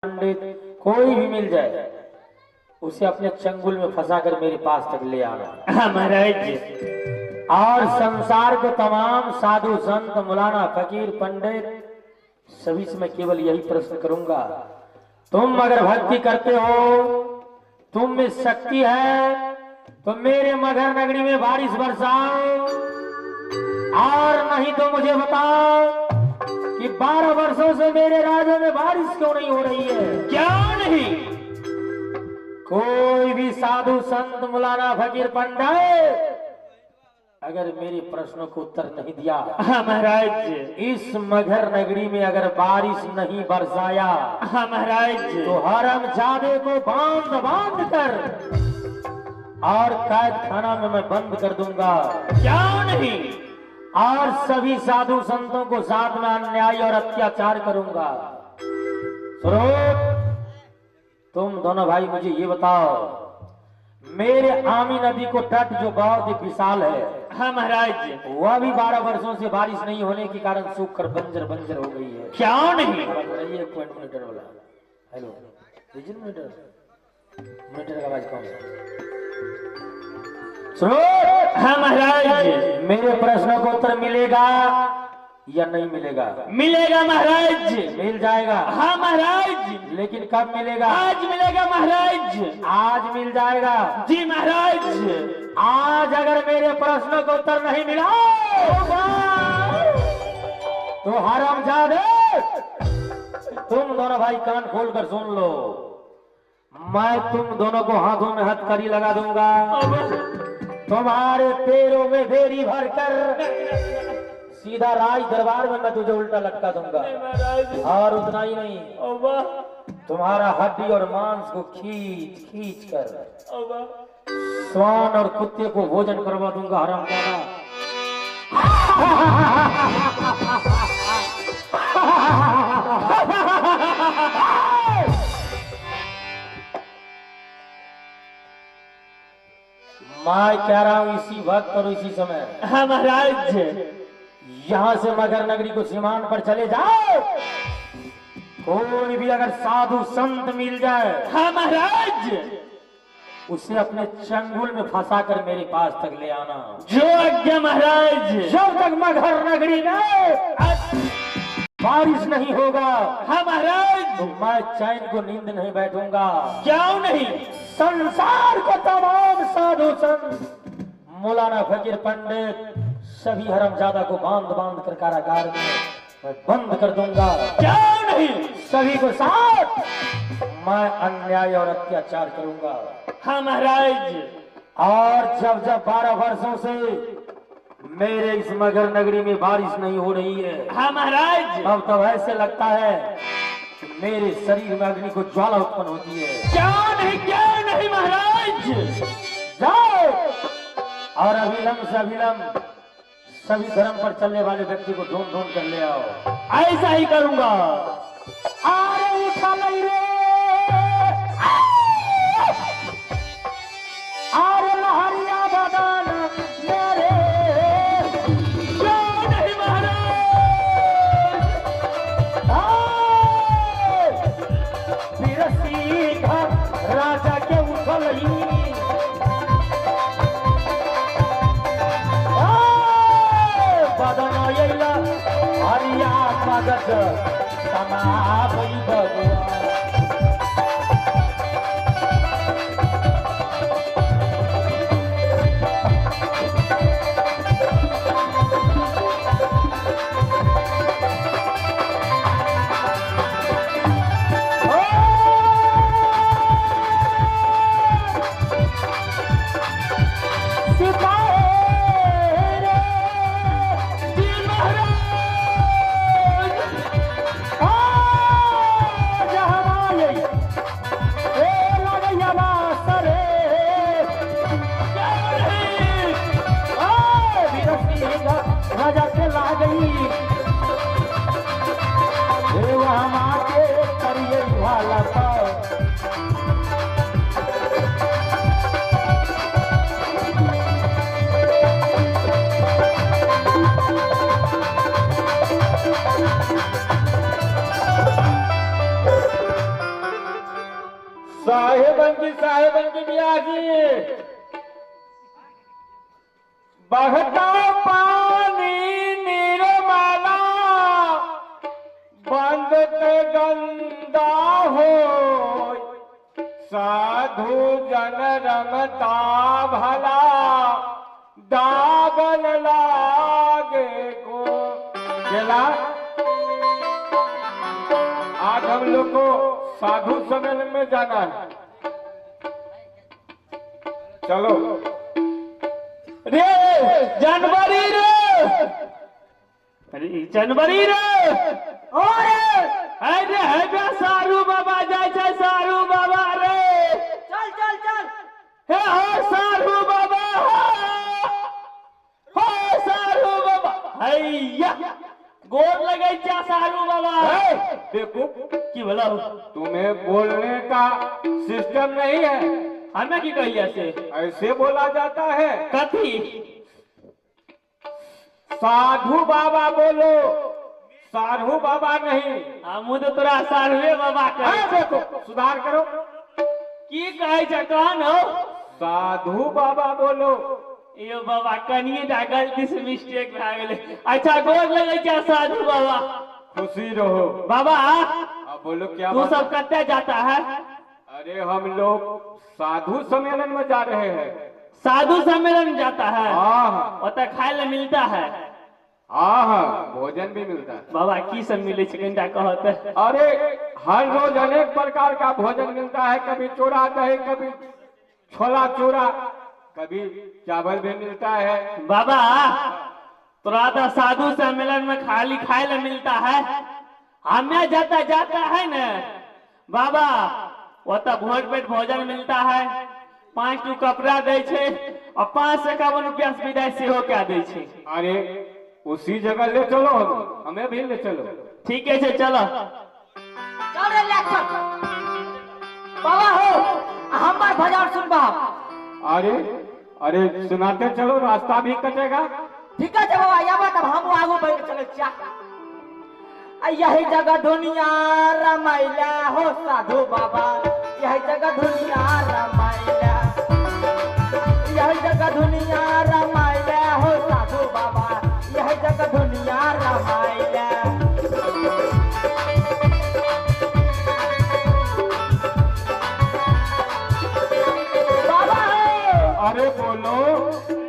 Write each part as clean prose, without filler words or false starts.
पंडित कोई भी मिल जाए उसे अपने चंगुल में फंसाकर मेरे पास तक ले आना। महाराज जी। और संसार के तमाम साधु संत मौलाना फकीर पंडित सभी से मैं केवल यही प्रश्न करूंगा, तुम अगर भक्ति करते हो, तुम में शक्ति है तो मेरे मगर नगरी में बारिश बरसाओ, और नहीं तो मुझे बताओ कि 12 वर्षों से मेरे राज्य में बारिश क्यों नहीं हो रही है। क्यों नहीं? कोई भी साधु संत मौलाना फकीर पंडित अगर मेरे प्रश्नों को उत्तर नहीं दिया, हाँ महाराज जी। इस मगर नगरी में अगर बारिश नहीं बरसाया, हाँ महाराज जी। तो हरामजादे को बांध कर और कैद खाना में मैं बंद कर दूंगा। क्यों नहीं? और सभी साधु संतों को साथ में अन्याय और अत्याचार करूंगा। सुनो, तुम दोनों भाई मुझे ये बताओ, मेरे आमी नदी को तट जो बहुत ही विशाल है, हाँ महाराज जी। वह भी 12 वर्षों से बारिश नहीं होने के कारण सूख कर बंजर हो गई है। क्यों नहीं? एक पॉइंट मीटर वाला, हेलो मीटर का आवाज कौन सा? सुनो, हाँ महाराज जी। मेरे प्रश्नों को उत्तर मिलेगा या नहीं मिलेगा? मिलेगा महाराज जी। मिल जाएगा। हाँ महाराज जी। लेकिन कब मिलेगा? आज मिलेगा महाराज जी। आज मिल जाएगा जी महाराज जी। आज अगर मेरे प्रश्नों को उत्तर नहीं मिला तो हरामजादे, तुम दोनों भाई कान खोलकर सुन लो, मैं तुम दोनों को हाथों में हथकड़ी लगा दूंगा, तुम्हारे पैरों में बेड़ी भरकर सीधा राज दरबार में मैं तुझे उल्टा लटका दूंगा। और उतना ही नहीं, तुम्हारा हड्डी और मांस को खींच कर श्वान और कुत्ते को भोजन करवा दूंगा। हरामजादा मैं कह रहा हूं इसी वक्त और इसी समय, हाँ महाराज जी। यहां से मगर नगरी को सीमान पर चले जाओ, कोई भी अगर साधु संत मिल जाए, हाँ महाराज, उसे अपने चंगुल में फंसाकर मेरे पास तक ले आना। जो आज्ञा महाराज। जब तक मगर नगरी में बारिश नहीं होगा, हाँ महाराज, तो मैं चैन को नींद नहीं बैठूंगा। क्यों नहीं? संसार को तमाम साधु संत मौलाना फकीर पंडित सभी हरामजादा को बांध कर कारागार में मैं बंद कर दूंगा। क्यों नहीं? सभी को साथ मैं अन्याय और अत्याचार करूंगा। हाँ महाराज। और जब 12 वर्षों से मेरे इस मगर नगरी में बारिश नहीं हो रही है, हाँ महाराज, तब ऐसे लगता है कि मेरे शरीर में अग्नि को ज्वाला उत्पन्न होती है। क्यों नहीं महाराज? जाओ और अविलंब सभी धर्म पर चलने वाले व्यक्ति को ढूंढ कर ले आओ। ऐसा ही करूंगा। अरे उठा लई रे, अरे लहरिया बदन मेरे, क्यों नहीं महाराज? बिरसी राजा के उठल बदन अइला हरिया मगज समापई भगवान। राजा के ला गई देव हमारे करिए वाला था। साहेबन की ब्याजी बहता पानी निर्मला बंद ते गंदा हो साधु जन रमता भला दागन लागे को चला। आज हम लोग को साधु सम्मेलन में जाना है। चलो रे जनवरी रे, अरे जनवरी रे, अरे है सारू बाबा जाय छै, सारू बाबा रे, चल चल चल हे हो सारू बाबा, हो सारू बाबा, हैया गोर लगे क्या सारू बाबा। देखो की बोला तुम्हें बोलने का सिस्टम नहीं है, हमें की कही ऐसे ऐसे बोला जाता है। कथी साधु बाबा बोलो, साधु बाबा नहीं। हम तो तोरा सारुए बाबा कहे। देखो सुधार करो, की कहे छै कौन हो? साधु बाबा बोलो। यो बाबा कनिए टा गलती से मिस्टेक भए गेलै। अच्छा गोर लगे क्या साधु बाबा। खुशी रहो बाबा। अब बोलो क्या तू बात सब कत्ते जाता है? अरे हम लोग साधु सम्मेलन में जा रहे हैं। साधु सम्मेलन जाता है? हाँ ओतऽ खाए ले मिलता है? हाँ भोजन भी मिलता है। बाबा की सब मिले छै कनिटा कहत? अरे हर रोज अनेक प्रकार का भोजन मिलता है, कभी चूरा दही, कभी छोला चूरा, कभी चावल भी मिलता है। बाबा तोरा तो साधु सम्मेलन में खाली खाए ले मिलता है, हमें जाता जाता है न बाबा ओतऽ भोज पेट भोजन मिलता है, 5 टू कपड़ा दे छे और 551 रुपया विदाई सेहो क्या दे छे। अरे उसी जगह ले चलो, हमें भी ले चलो। ठीक है चलो चल रे ले चल। बाबा हो हमार भजन सुनबा। अरे अरे सुनाते चलो, रास्ता भी कटेगा। ठीक है बाबा, आबा तब हम आगू बढ़ के चले चा। यही जगह दुनिया रमाइला हो साधु बाबा, यही जगह दुनिया रमाइला, यही जगह दुनिया रमाइला हो साधु बाबा, यही जगह दुनिया रमाइला। बाबा अरे बोलो।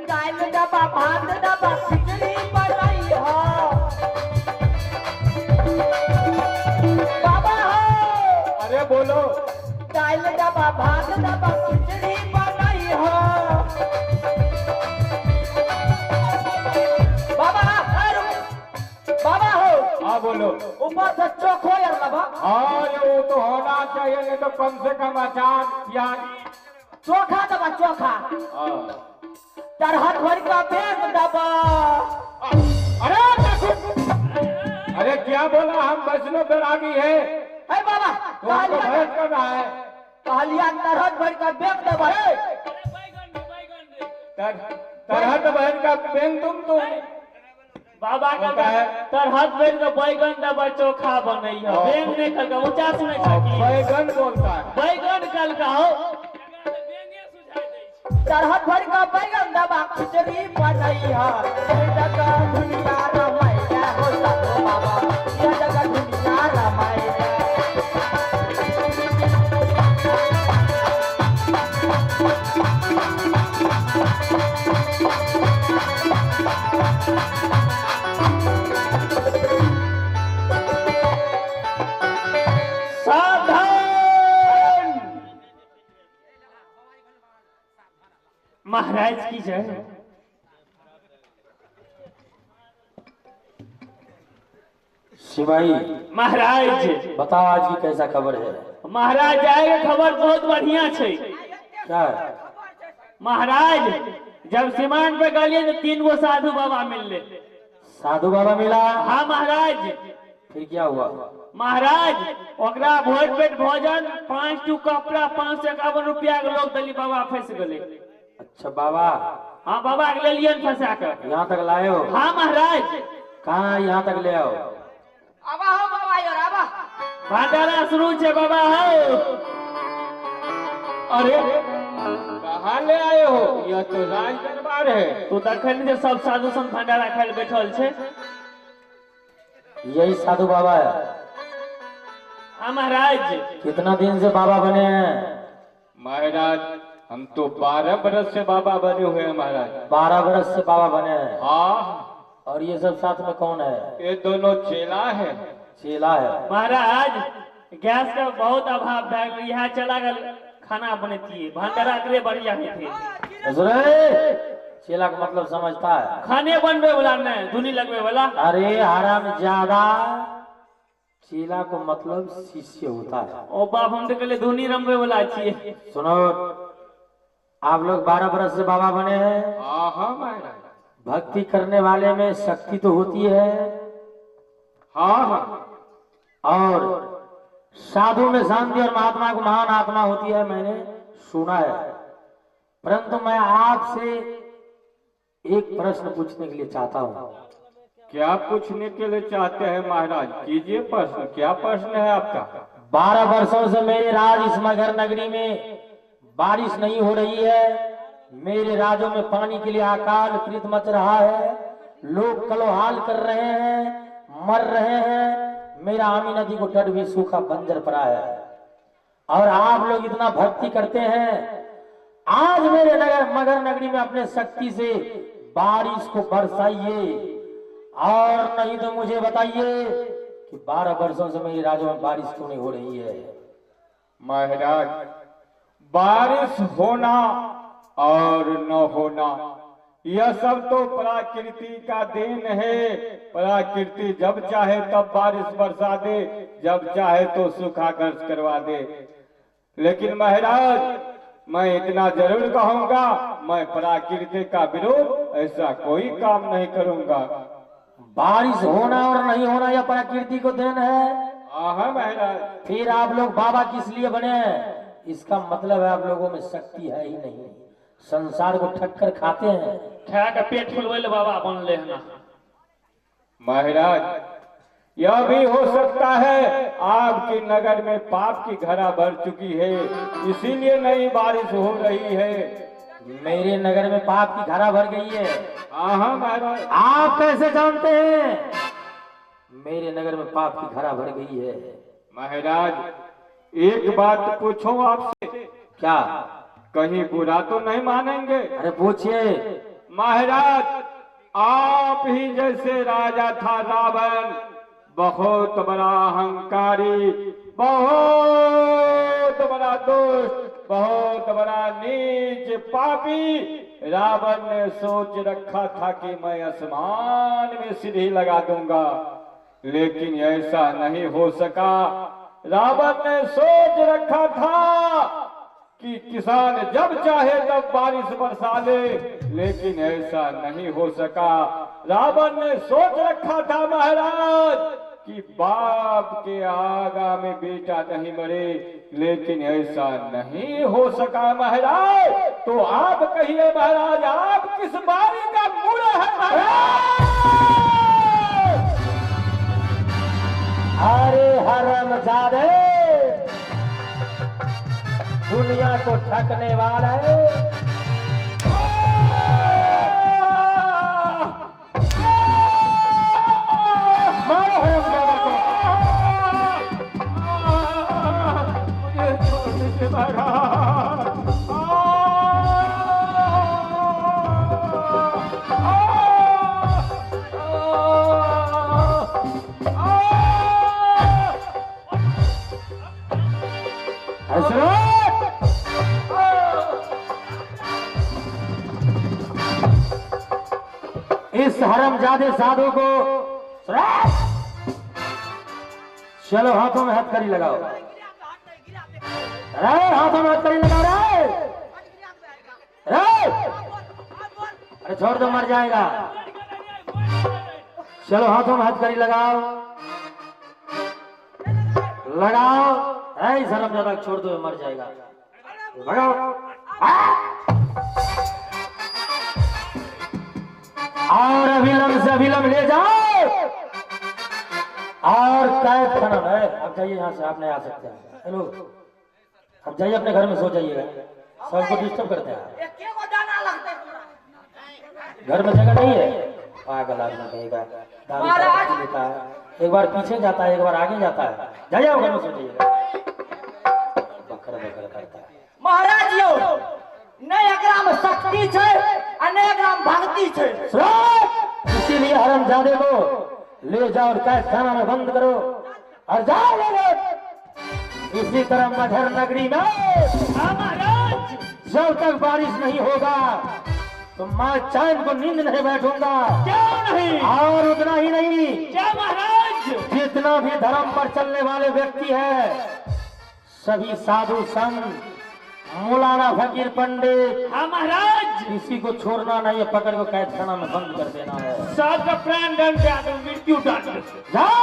दाल डब्बा भात डब्बा खिचड़ी बनाई हो बाबा हो। अरे बोलो। दाल डब्बा भात डब्बा खिचड़ी बनाई हो बाबा। बाबा हो हाँ बोलो। ऊपर से चोखो यार लबा। हाँ ये वो तो होना चाहिए, नहीं तो कम से कम अचार प्याज। चोखा दबा चोखा। हाँ। तरहत भर का बेग दबा। अरे देखो, अरे क्या बोला, हम वैष्णो बैरागी है। है बाबा तुमको भेंट कर रहा है। कहलिया तरहत भर का बेग दबा है। तरहत बहन का बेन तुम बाबा का होता है। तरहत बेन का बैगन दबा चोखा बनई है, बेन नहीं कल का ऊंचा सुनै छै की बैगन बोलता है। बैगन कल का हो। तरहत भर का बैगन दबा खिचड़ी बनाई है। ये जगह दुनिया रमाइला हो साधु बाबा, ये जगह दुनिया रमाइला। महाराज की जय। शिवाई महाराज बताओ आज की कैसा खबर है? महाराज आएगा खबर बहुत बढ़िया छै। क्या है? महाराज जब सीमान पे गलिए तो 3 गो साधु बाबा मिलले। साधु बाबा मिला? हाँ महाराज। फिर क्या हुआ? महाराज ओकरा भोज पेट भोजन 5 टू कपड़ा 551 रुपया के लोग दली बाबा फंस गए। अच्छा बाबा। हाँ बाबा के ले लिए फंसा कर। यहाँ तक लाए हो? हाँ महाराज। कहाँ यहाँ तक ले आओ? आबा हो बाबा यार आबा। भाटारा शुरू छे बाबा हो। अरे कहाँ ले आए हो? यह तो राज दरबार है। तू दखन जे सब साधु संत भंडारा खाए बैठल छे। यही साधु बाबा है। हाँ महाराज। कितना दिन से बाबा बने हैं? महाराज हम तो 12 बरस से बाबा बने हुए हैं महाराज। 12 बरस से बाबा बने हैं। हाँ। और ये सब साथ में कौन है? ये दोनों चेला है। चेला है। महाराज गैस का बहुत अभाव था, यहाँ चला गल खाना बनती है भंडारा करे बढ़िया थे। चेला का मतलब समझता है? खाने बनवे वाला नहीं, धुनी लगवे वाला। अरे हराम ज्यादा, चेला को मतलब शिष्य होता है। ओ बाप हम तो कहले धुनी रमवे वाला छिए। सुनो, आप लोग 12 बरस से बाबा बने हैं। हाँ महाराज। भक्ति करने वाले में शक्ति तो होती है। हाँ। और साधु में शांति और महात्मा को महान आत्मा होती है, मैंने सुना है। परंतु मैं आपसे एक प्रश्न पूछने के लिए चाहता हूँ। क्या पूछने के लिए चाहते हैं महाराज? कीजिए प्रश्न। क्या प्रश्न है आपका? 12 वर्षों से मेरे राज इस मगर नगरी में बारिश नहीं हो रही है। मेरे राज्यों में पानी के लिए अकाल कृत मच रहा है। लोग कलोहाल कर रहे हैं, मर रहे हैं। मेरा आमी नदी को तट भी सूखा बंजर पड़ा है। और आप लोग इतना भक्ति करते हैं। आज मेरे मगर नगरी में अपने शक्ति से बारिश को बरसाइए, और नहीं तो मुझे बताइए कि 12 वर्षों से मेरे राज्यों में बारिश क्यों नहीं हो रही है। महाराज बारिश होना और न होना यह सब तो प्रकृति का देन है। प्रकृति जब चाहे तब बारिश बरसा दे, जब चाहे तो सूखाग्रस्त करवा दे। लेकिन महाराज मैं इतना जरूर कहूंगा, मैं प्रकृति का विरोध ऐसा कोई काम नहीं करूंगा। बारिश होना और नहीं होना यह प्रकृति को देन है। हाँ महाराज। फिर आप लोग बाबा किस लिए बने हैं? इसका मतलब है आप लोगों में शक्ति है ही नहीं, संसार को ठग कर खाते हैं। खा के पेट फुलवे बाबा बन ले ना। महाराज यह भी हो सकता है आपके नगर में पाप की घड़ा भर चुकी है, इसीलिए नहीं बारिश हो रही है। मेरे नगर में पाप की धारा भर गई है। हाँ महाराज। आप कैसे जानते हैं मेरे नगर में पाप की धारा भर गई है? महाराज एक बात पूछूं आपसे? क्या? कहीं बुरा तो नहीं मानेंगे? अरे पूछिए। महाराज आप ही जैसे राजा था रावण, बहुत बड़ा अहंकारी, बहुत बड़ा दुष्ट, बहुत बड़ा नीच पापी। रावण ने सोच रखा था कि मैं आसमान में सीढ़ी लगा दूंगा, लेकिन ऐसा नहीं हो सका। रावण ने सोच रखा था कि किसान जब चाहे तब बारिश बरसा ले, लेकिन ऐसा नहीं हो सका। रावण ने सोच रखा था महाराज कि बाप के आगा में बेटा नहीं मरे, लेकिन ऐसा नहीं हो सका महाराज। तो आप कहिए महाराज आप किस बारी का मूड़ा है महाराज? अरे हरामजादे, दुनिया को ठगने वाला है। मारो हरामजादा को। मुझे छोड़ दीजिए महाराज। इस हरामजादे साधु को चलो हाथों में हथकड़ी लगाओ। अरे हाथों में हथकड़ी लगाओ रे। अरे छोड़ दो, मर जाएगा। चलो हाथों में हथकड़ी लगाओ, लगाओ। इस हरामजादा को छोड़ दो, मर जाएगा। लगाओ। और अभिलंब से अभिलंब ले जाओ और कैद खाना है। अब जाइए यहाँ से, आप नहीं आ सकते हैं। हेलो अब जाइए अपने घर में सो जाइएगा, सबको डिस्टर्ब करते हैं। एक को दाना लगता है पूरा। घर में जगह नहीं है, पागल आदमी कहेगा। दारू महाराज! पी लेता है, एक बार पीछे जाता है, एक बार आगे जाता है। जाइए आप घर में सो जाइएगा। बकर बकर करता है। महाराज यो ने एकरा में शक्ति छै आ ने एकरा में भक्ति छै। इसीलिए हरामजादे को ले जाओ और कैद खाना में बंद करो और जाओ लोग। इसी तरह मधर नगरी में महाराज जब तक बारिश नहीं होगा तो मैं चैन को नींद नहीं बैठूंगा। क्यों नहीं? और उतना ही नहीं, क्या महाराज? जितना भी धर्म पर चलने वाले व्यक्ति है, सभी साधु संत, मौलाना फकीर पंडित, हाँ महाराज, किसी को छोड़ना नहीं है, पकड़ को कैद खाना में बंद कर देना है। सबका प्राण दंड दे दो, मृत्यु दंड। जाओ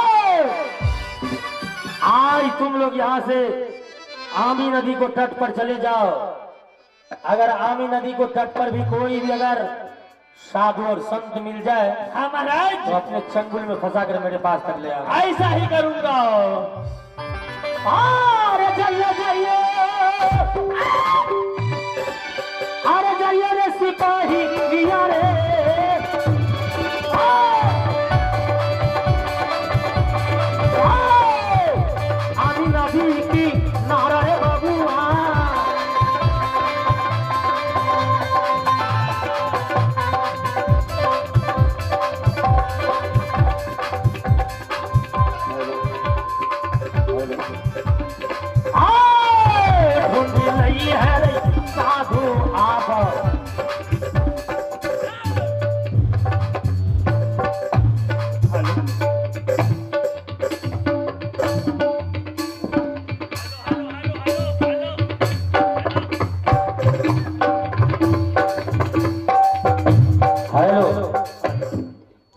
आज तुम लोग यहाँ से आमी नदी को तट पर चले जाओ। अगर आमी नदी को तट पर भी कोई भी अगर साधु और संत मिल जाए हाँ महाराज, तो अपने चंगुल में फंसा कर मेरे पास तक ले आओ। ऐसा ही करूंगा। अरे जाइए जाइए, अरे जाइए रे सिपाही किया रे। आमी नदी की नारा रे बाबुआ। ढूंढ रही है रे साधु आप। हेलो,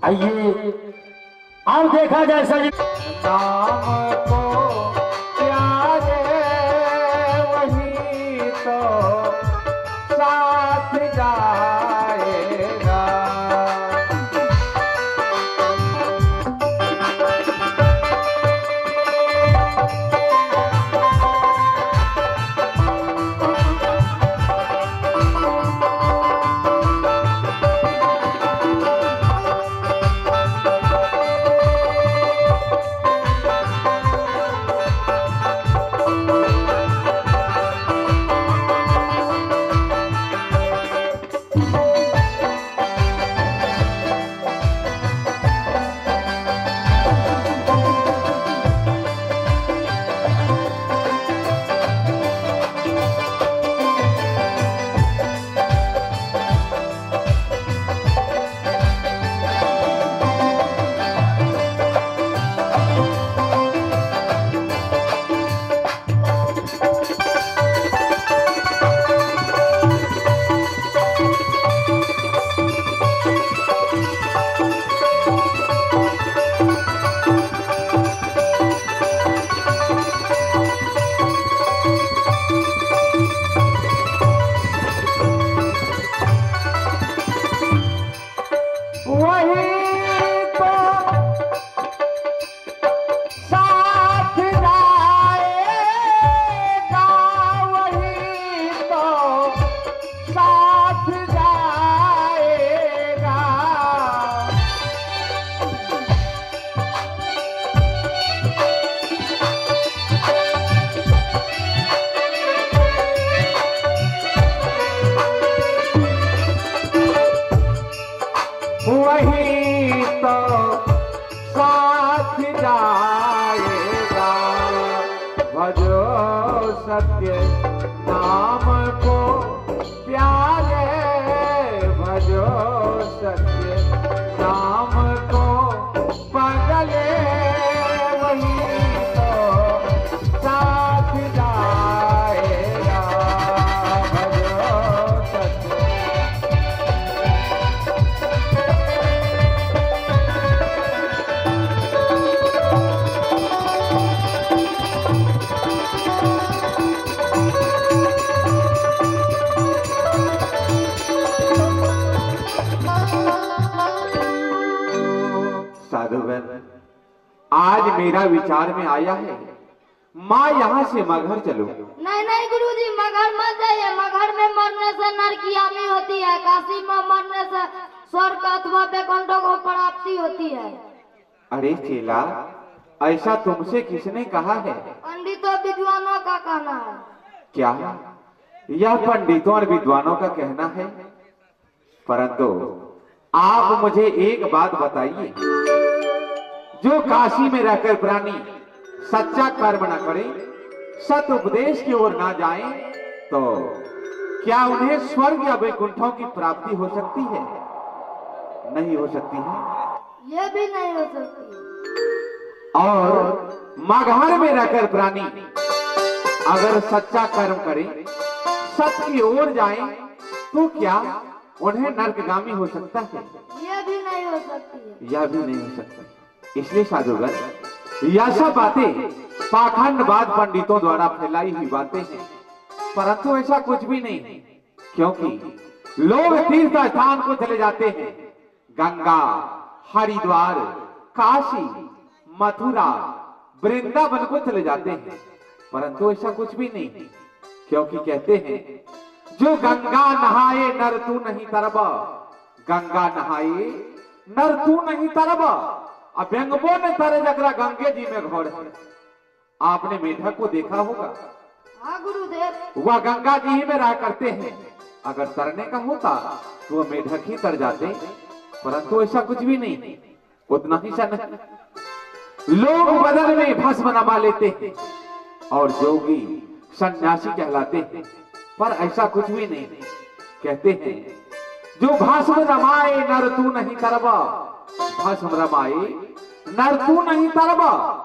आइए अब देखा जाए सजी नाम को प्यारे वही तो साथ जाएगा। वही तो साथ जाएगा। भजो सत्य नाम को प्यारे, भजो सत्य नाम को पगले, वही तो साथ जाएगा। भजो सत्य साधुगण, आज मेरा विचार में आया है माँ यहाँ से मगहर चलो। नहीं नहीं गुरुजी, मगहर मत जाइए। मगहर में मरने से नरकियामी होती है, काशी में मरने से स्वर्ग अथवा बैकुंठों को प्राप्ति होती है। अरे चेला, ऐसा तुमसे किसने कहा है? पंडितों विद्वानों का कहना है। क्या यह पंडितों और विद्वानों का कहना है? परंतु आप मुझे एक बात बताइए, जो काशी में रहकर प्राणी सच्चा कर्म न करे, सत उपदेश की ओर ना जाए, तो क्या उन्हें स्वर्ग या वैकुंठों की प्राप्ति हो सकती है? नहीं हो सकती है। ये भी नहीं हो सकती। और मगहर में रहकर प्राणी अगर सच्चा कर्म करे, सत्य की ओर जाए, तो क्या उन्हें नरकगामी हो सकता है? ये भी नहीं हो सकती। यह भी नहीं हो सकती। इसलिए साधुगण, यह सब बातें पाखंडवाद पंडितों द्वारा फैलाई हुई बातें हैं, परंतु ऐसा कुछ भी नहीं, क्योंकि लोग तीर्थ स्थान को चले जाते हैं, गंगा, हरिद्वार, काशी, मथुरा, वृंदावन को चले जाते हैं, परंतु ऐसा कुछ भी नहीं, क्योंकि कहते हैं जो गंगा नहाए नर तू नहीं तरबा, गंगा नहाए नर तू नहीं तरबा। अब व्यंगबो ने तरे जगरा गंगे जी में घोर है। आपने मेढक को देखा होगा, हाँ गुरुदेव। वह गंगा जी ही में रहा करते हैं। अगर तरने का होता तो वह मेढक ही तर जाते, परंतु ऐसा कुछ भी नहीं, उतना ही सा नहीं। लोग बदन में भस्म नमा लेते हैं और जोगी सन्यासी कहलाते हैं, पर ऐसा कुछ भी नहीं। कहते हैं जो भस्म रमाए नर तू नहीं तरबा, भस्म रमाए नर तू नहीं तरबा।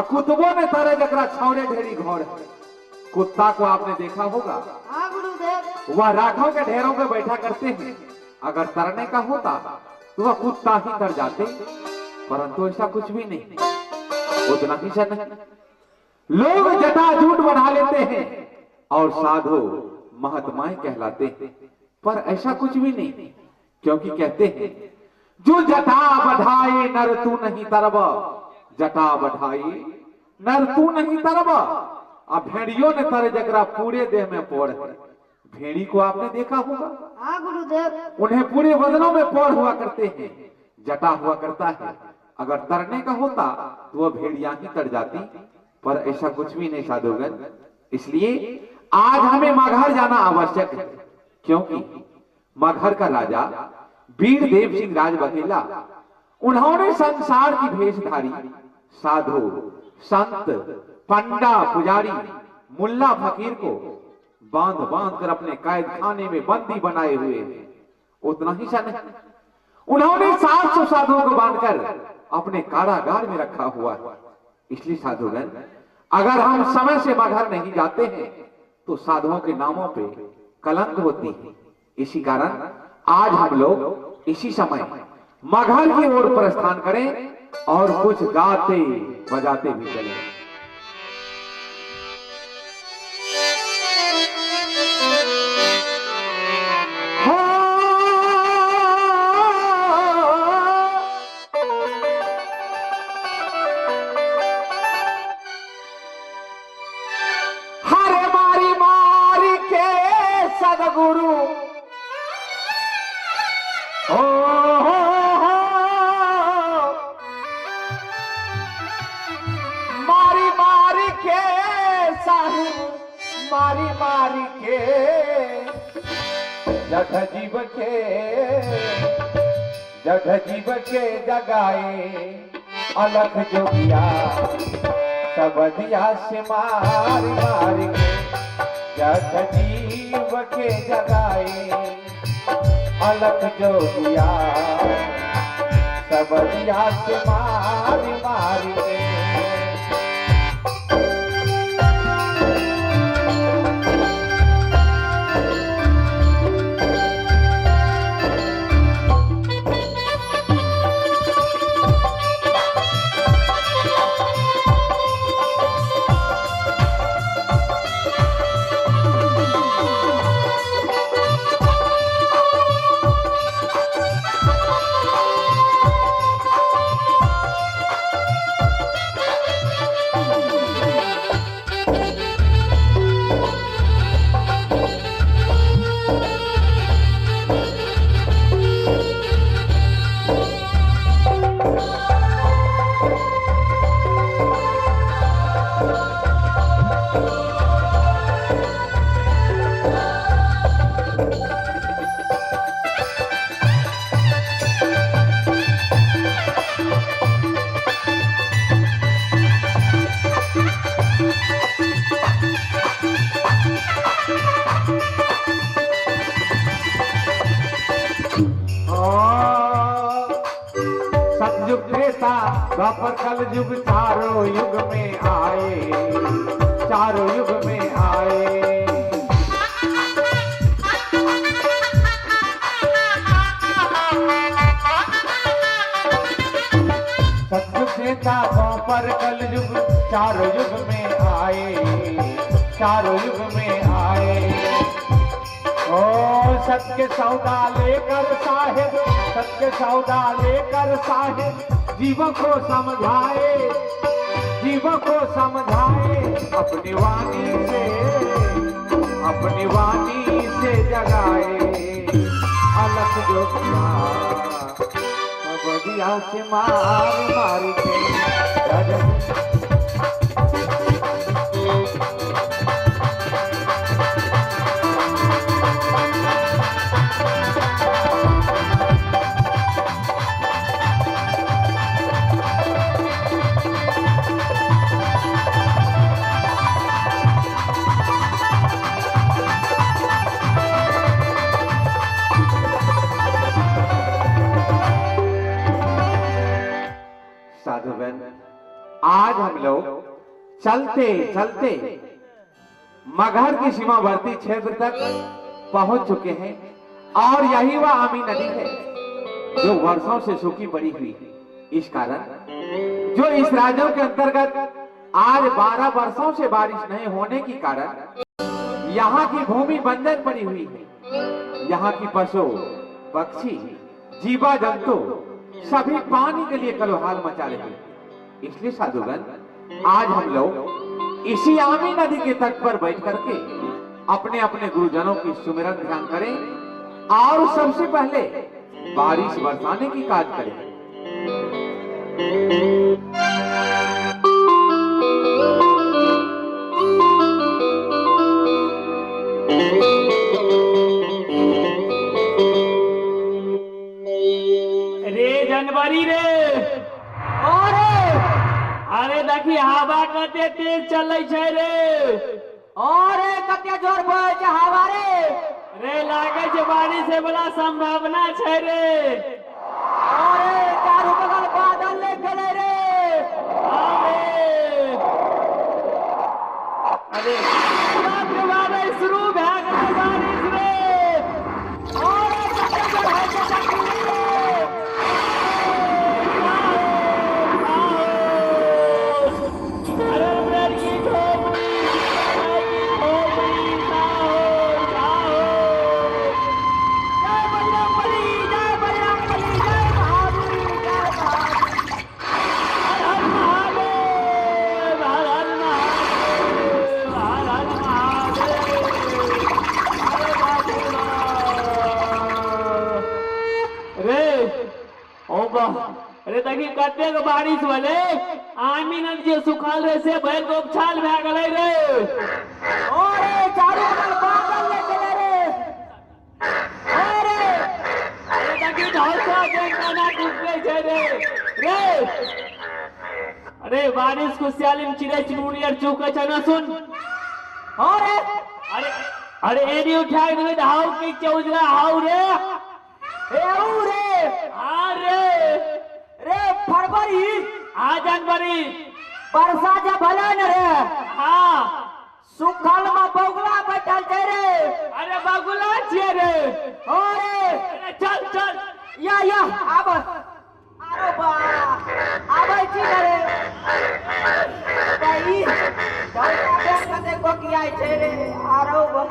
कुतबों ने तरे जकरा छौरे ढेरी घोर है। कुत्ता को आपने देखा होगा, हाँ गुरुदेव। वह राखों के ढेरों पे बैठा करते हैं। अगर तरने का होता तो वह कुत्ता ही तर जाते, परंतु ऐसा कुछ भी नहीं, उतना ही सा नहीं। लोग जटा झूठ बढ़ा लेते हैं और साधु महात्माएं कहलाते हैं, पर ऐसा कुछ भी नहीं, क्योंकि कहते हैं जो जटा बढ़ाए नर तू नहीं तरबा, जटा बढ़ाए नर तू नहीं तरबा। अब भेड़ियों ने तरे जगरा पूरे देह में पोड़ है। भेड़ी को आपने देखा होगा, हाँ गुरुदेव। उन्हें पूरे बदनों में पोड़ हुआ करते हैं, जटा हुआ करता है। अगर तरने का होता तो वह भेड़िया ही तर जाती, पर ऐसा कुछ भी नहीं साधुगण। इसलिए आज हमें मगहर जाना आवश्यक है, क्योंकि मगहर का राजा वीर देव सिंह राज बघेला, उन्होंने संसार की भेषधारी साधु संत पंडा पुजारी मुल्ला फकीर को बांध बांध कर अपने कैद खाने में बंदी बनाए हुए हैं। उतना ही सा नहीं, उन्होंने 700 साधुओं को बांधकर अपने कारागार में रखा हुआ है। इसलिए साधुगण, अगर हम समय से मगहर नहीं जाते हैं तो साधुओं के नामों पे कलंक होती है। इसी कारण आज हम लोग इसी समय मगहर की ओर प्रस्थान करें और कुछ गाते बजाते भी चलें। गुरु मारी मारी के साहिब, मारी मारी के जग जीव के जगाए अलख जोगिया सब दिया से मारी मारी के जग जीव के जगाए अलख जोगिया सब दिया से मारी मारी के। द्वापर कल युग चारों युग में आए, चारों युग में आए। सतयुग देता द्वापर कल युग चारों युग में आए, चारों युग में आए। ओ सत्य सौदा लेकर साहेब, सत्य सौदा लेकर साहेब जीवों को समझाए, जीवों को समझाए। अपनी वाणी से, अपनी वाणी से जगाए। अलख जो किया बदिया से मार मार के साधुगण, आज हम लोग चलते चलते मगहर की सीमावर्ती क्षेत्र तक पहुंच चुके हैं और यही वह आमी नदी है जो वर्षों से सूखी पड़ी हुई है। इस कारण जो इस राज्यों के अंतर्गत आज 12 वर्षों से बारिश नहीं होने के कारण यहाँ की भूमि बंजर पड़ी हुई है। यहाँ की पशु पक्षी जीवा जंतु सभी पानी के लिए कलहाल मचा रहे हैं। इसलिए साधुगण, आज हम लोग इसी आमी नदी के तट पर बैठ करके अपने अपने गुरुजनों की सुमिरन ध्यान करें और सबसे पहले बारिश बरसाने की काज करें। जनवरी रे, अरे देखी हवा कते तेज चलै छै रे। अरे कते जोर बहे छै हवा रे। रे लागे छै बारिश होय वाला संभावना छै रे। अरे चारों बगल बादल ले गेले रे। अरे बारिश शुरू भए गेलै बारिश रे। अरे कते जोर है छै सखी रे। अरे देखी कते बारिश वाले आमी नदी सुखाल रहे से भर गोपछाल भए गेलै रे। अरे चारों बगल बादल ले गेले रे। अरे देखी ढौसा देखना टूट छै रे। रे अरे बारिश को सियालिम चिड़ै चुनमुनी आर चुकै छै ना सुन। अरे अरे अरे एनी उठा के देबै हाउ की चौजरा हाउ रे। एऊ रे। अरे रे फरवरी आ जनवरी वर्षा जब भले न रे। हाँ सुखल में बगुला बैठल छै रे। अरे बगुला छियै रे। अरे चल चल या आब आरो बा आबै छी रे। भाई ढौसा देख कते गोकियाइ छै रे। आरो बा